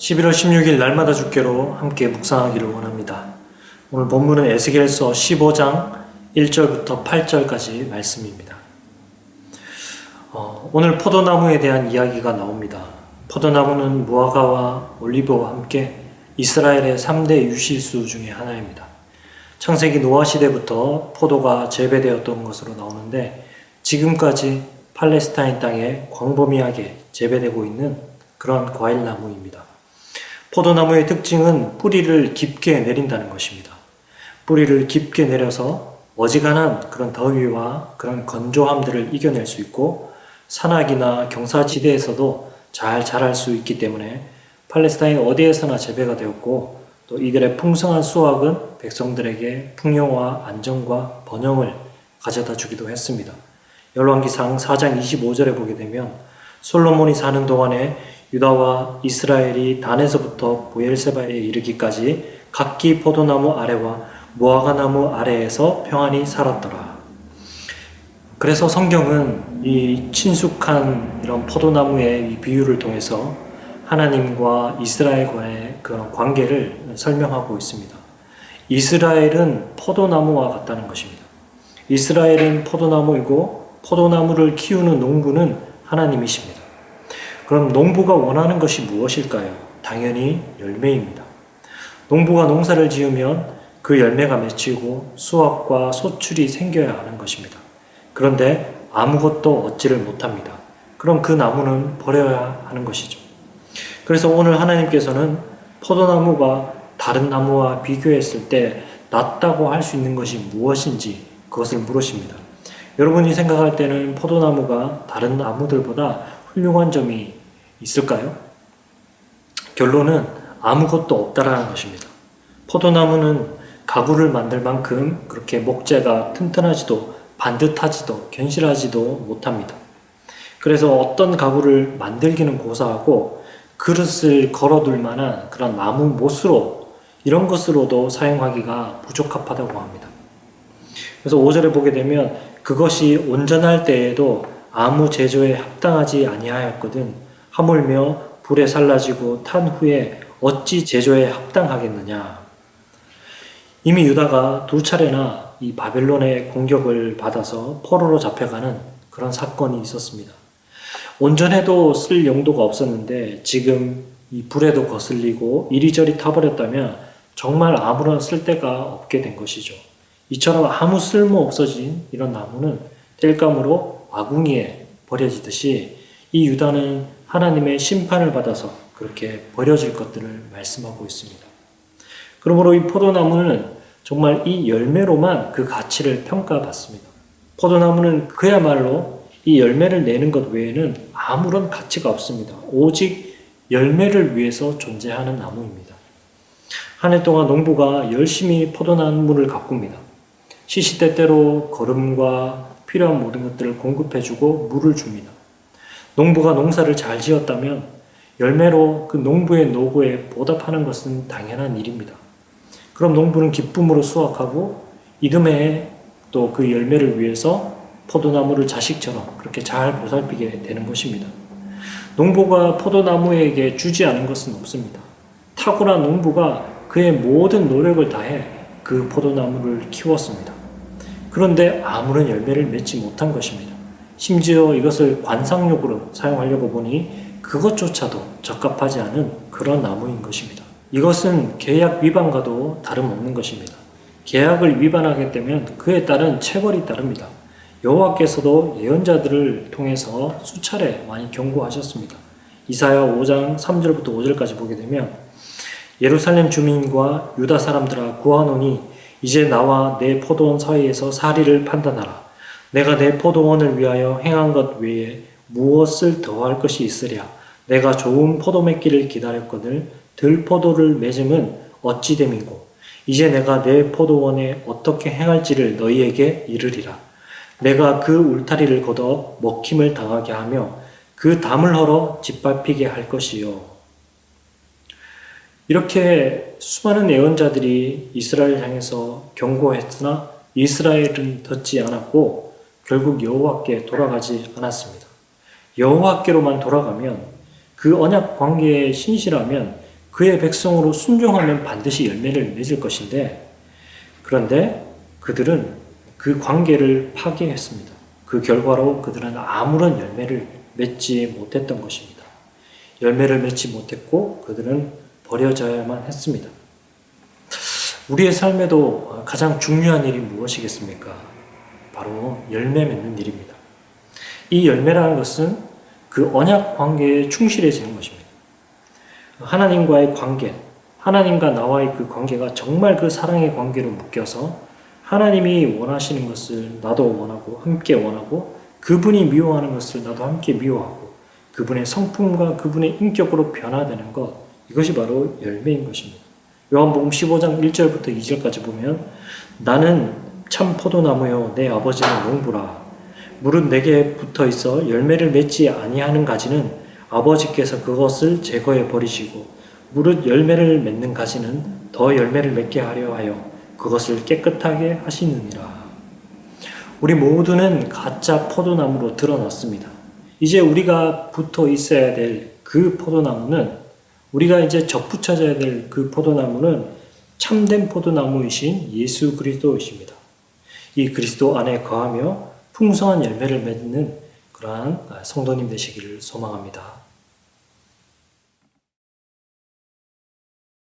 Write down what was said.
11월 16일 날마다 주께로 함께 묵상하기를 원합니다. 오늘 본문은 에스겔서 15장 1절부터 8절까지 말씀입니다. 오늘 포도나무에 대한 이야기가 나옵니다. 포도나무는 무화과와 올리브와 함께 이스라엘의 3대 유실수 중에 하나입니다. 창세기 노아 시대부터 포도가 재배되었던 것으로 나오는데 지금까지 팔레스타인 땅에 광범위하게 재배되고 있는 그런 과일나무입니다. 포도나무의 특징은 뿌리를 깊게 내린다는 것입니다. 뿌리를 깊게 내려서 어지간한 그런 더위와 그런 건조함들을 이겨낼 수 있고 산악이나 경사지대에서도 잘 자랄 수 있기 때문에 팔레스타인 어디에서나 재배가 되었고 또 이들의 풍성한 수확은 백성들에게 풍요와 안정과 번영을 가져다 주기도 했습니다. 열왕기상 4장 25절에 보게 되면 솔로몬이 사는 동안에 유다와 이스라엘이 단에서부터 브엘세바에 이르기까지 각기 포도나무 아래와 무화과나무 아래에서 평안히 살았더라. 그래서 성경은 이 친숙한 이런 포도나무의 이 비유를 통해서 하나님과 이스라엘과의 그런 관계를 설명하고 있습니다. 이스라엘은 포도나무와 같다는 것입니다. 이스라엘은 포도나무이고 포도나무를 키우는 농부는 하나님이십니다. 그럼 농부가 원하는 것이 무엇일까요? 당연히 열매입니다. 농부가 농사를 지으면 그 열매가 맺히고 수확과 소출이 생겨야 하는 것입니다. 그런데 아무것도 얻지를 못합니다. 그럼 그 나무는 버려야 하는 것이죠. 그래서 오늘 하나님께서는 포도나무가 다른 나무와 비교했을 때 낫다고 할 수 있는 것이 무엇인지 그것을 물으십니다. 여러분이 생각할 때는 포도나무가 다른 나무들보다 훌륭한 점이 있을까요? 결론은 아무것도 없다라는 것입니다. 포도나무는 가구를 만들 만큼 그렇게 목재가 튼튼하지도 반듯하지도 견실하지도 못합니다. 그래서 어떤 가구를 만들기는 고사하고 그릇을 걸어둘 만한 그런 나무 못으로 이런 것으로도 사용하기가 부적합하다고 합니다. 그래서 5절에 보게 되면 그것이 온전할 때에도 아무 제조에 합당하지 아니하였거든 하물며 불에 살라지고 탄 후에 어찌 제조에 합당하겠느냐. 이미 유다가 2차례나 이 바벨론의 공격을 받아서 포로로 잡혀가는 그런 사건이 있었습니다. 온전해도 쓸 용도가 없었는데 지금 이 불에도 거슬리고 이리저리 타버렸다면 정말 아무런 쓸데가 없게 된 것이죠. 이처럼 아무 쓸모 없어진 이런 나무는 땔감으로 아궁이에 버려지듯이 이 유다는 하나님의 심판을 받아서 그렇게 버려질 것들을 말씀하고 있습니다. 그러므로 이 포도나무는 정말 이 열매로만 그 가치를 평가받습니다. 포도나무는 그야말로 이 열매를 내는 것 외에는 아무런 가치가 없습니다. 오직 열매를 위해서 존재하는 나무입니다. 한 해 동안 농부가 열심히 포도나무를 가꿉니다. 시시때때로 거름과 필요한 모든 것들을 공급해주고 물을 줍니다. 농부가 농사를 잘 지었다면 열매로 그 농부의 노고에 보답하는 것은 당연한 일입니다. 그럼 농부는 기쁨으로 수확하고 이듬해 또 그 열매를 위해서 포도나무를 자식처럼 그렇게 잘 보살피게 되는 것입니다. 농부가 포도나무에게 주지 않은 것은 없습니다. 탁월한 농부가 그의 모든 노력을 다해 그 포도나무를 키웠습니다. 그런데 아무런 열매를 맺지 못한 것입니다. 심지어 이것을 관상용으로 사용하려고 보니 그것조차도 적합하지 않은 그런 나무인 것입니다. 이것은 계약 위반과도 다름없는 것입니다. 계약을 위반하게 되면 그에 따른 체벌이 따릅니다. 여호와께서도 예언자들을 통해서 수차례 많이 경고하셨습니다. 이사야 5장 3절부터 5절까지 보게 되면 예루살렘 주민과 유다 사람들아 구하노니 이제 나와 내 포도원 사이에서 사리를 판단하라. 내가 내 포도원을 위하여 행한 것 외에 무엇을 더할 것이 있으랴. 내가 좋은 포도 맺기를 기다렸거늘 들포도를 맺음은 어찌 됨이고 이제 내가 내 포도원에 어떻게 행할지를 너희에게 이르리라. 내가 그 울타리를 걷어 먹힘을 당하게 하며 그 담을 헐어 짓밟히게 할 것이요. 이렇게 수많은 예언자들이 이스라엘 향해서 경고했으나 이스라엘은 듣지 않았고 결국 여호와께 돌아가지 않았습니다. 여호와께로만 돌아가면 그 언약 관계에 신실하면 그의 백성으로 순종하면 반드시 열매를 맺을 것인데, 그런데 그들은 그 관계를 파괴했습니다. 그 결과로 그들은 아무런 열매를 맺지 못했던 것입니다. 열매를 맺지 못했고 그들은 버려져야만 했습니다. 우리의 삶에도 가장 중요한 일이 무엇이겠습니까? 바로 열매 맺는 일입니다. 이 열매라는 것은 그 언약 관계에 충실해지는 것입니다. 하나님과의 관계, 하나님과 나와의 그 관계가 정말 그 사랑의 관계로 묶여서 하나님이 원하시는 것을 나도 원하고 함께 원하고, 그분이 미워하는 것을 나도 함께 미워하고, 그분의 성품과 그분의 인격으로 변화되는 것, 이것이 바로 열매인 것입니다. 요한복음 15장 1절부터 2절까지 보면, 나는 참 포도나무요 내 아버지는 농부라. 무릇 내게 붙어 있어 열매를 맺지 아니하는 가지는 아버지께서 그것을 제거해 버리시고, 무릇 열매를 맺는 가지는 더 열매를 맺게 하려 하여 그것을 깨끗하게 하시느니라. 우리 모두는 가짜 포도나무로 드러났습니다. 이제 우리가 붙어 있어야 될 그 포도나무는, 우리가 이제 접붙여져야 될 그 포도나무는 참된 포도나무이신 예수 그리스도이십니다. 이 그리스도 안에 거하며 풍성한 열매를 맺는 그러한 성도님 되시기를 소망합니다.